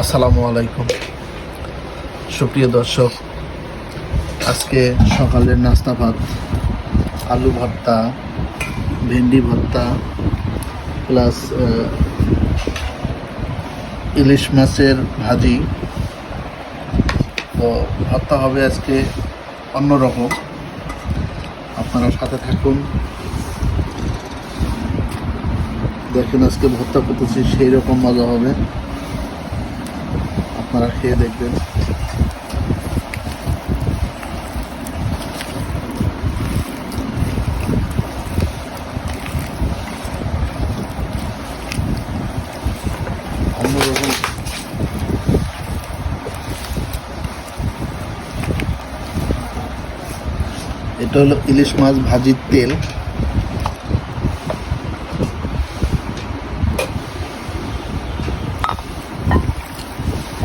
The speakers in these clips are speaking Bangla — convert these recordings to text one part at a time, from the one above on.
আসসালামু আলাইকুম সুপ্রিয় দর্শক, আজকে সকালের নাস্তা ভাত, আলু ভর্তা, ভেন্ডি ভর্তা প্লাস ইলিশ মাছের ভাজি। তো ভর্তা হবে আজকে অন্যরকম, আপনারা সাথে থাকুন, দেখেন আজকে ভর্তা করতেছি সেই রকম মজা হবে, আপনারা খেয়ে দেখবেন। অন্যরকম এটা হলো ইলিশ মাছ ভাজির তেল,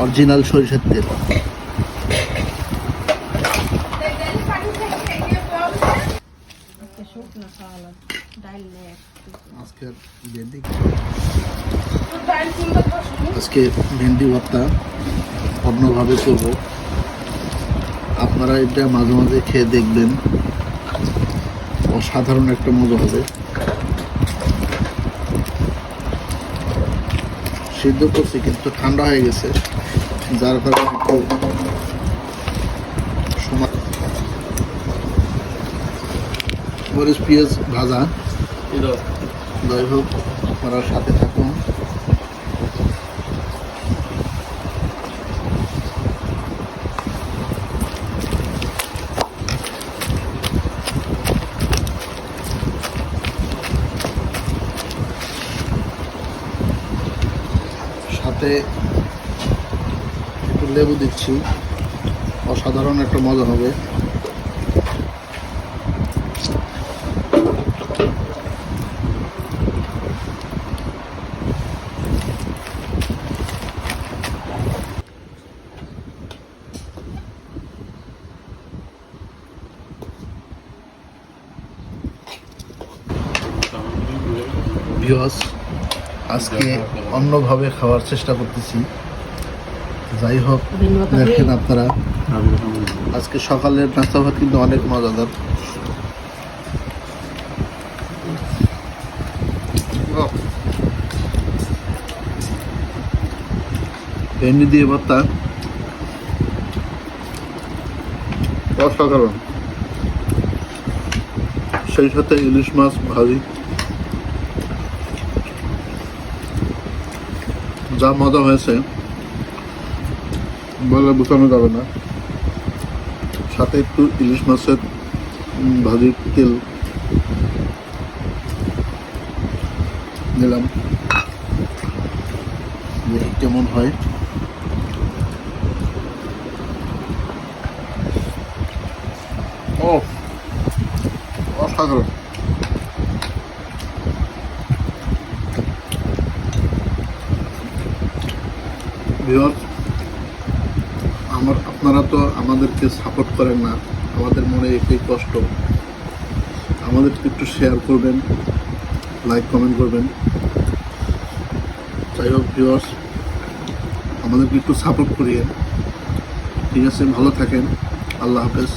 অরিজিনাল সরিষার তেল। আজকে ভেন্ডি ভর্তা অন্যভাবে করব, আপনারা এটা মাঝে মাঝে খেয়ে দেখবেন, অসাধারণ একটা মজা হবে। সিদ্ধ করছি কিন্তু ঠান্ডা হয়ে গেছে, যার কারণে একটু সময়। মরিচ পেঁয়াজ ভাজা, যাই হোক আপনারা সাথে থাকুন। সাথে একটু লেবু দিচ্ছি, অসাধারণ একটা মজা হবে। ভিউয়ার্স, আজকে অন্যভাবে খাওয়ার চেষ্টা করতেছি, যাই হোক দেখেন আপনারা। আজকে সকালের নাস্তা ভাত কিন্তু অনেক মজাদার। ভেন্ডি দিয়ে ভর্তা অসাধারণ, সেই সাথে ইলিশ মাছ ভাজি, যা মজা হয়েছে বলে বোঝানো যাবে না। সাথে একটু ইলিশ মাছের ভাজির তেল নিলাম, দেখি কেমন হয়। ও অসাধারণ। আপনারা তো আমাদেরকে সাপোর্ট করেন না, আমাদের মনে একটাই কষ্ট, আমাদেরকে একটু শেয়ার করবেন, লাইক কমেন্ট করবেন। যাই হোক ভিউয়ার্স, আমাদেরকে একটু সাপোর্ট করিয়ে। ঠিক আছে, ভালো থাকেন, আল্লাহ হাফেজ।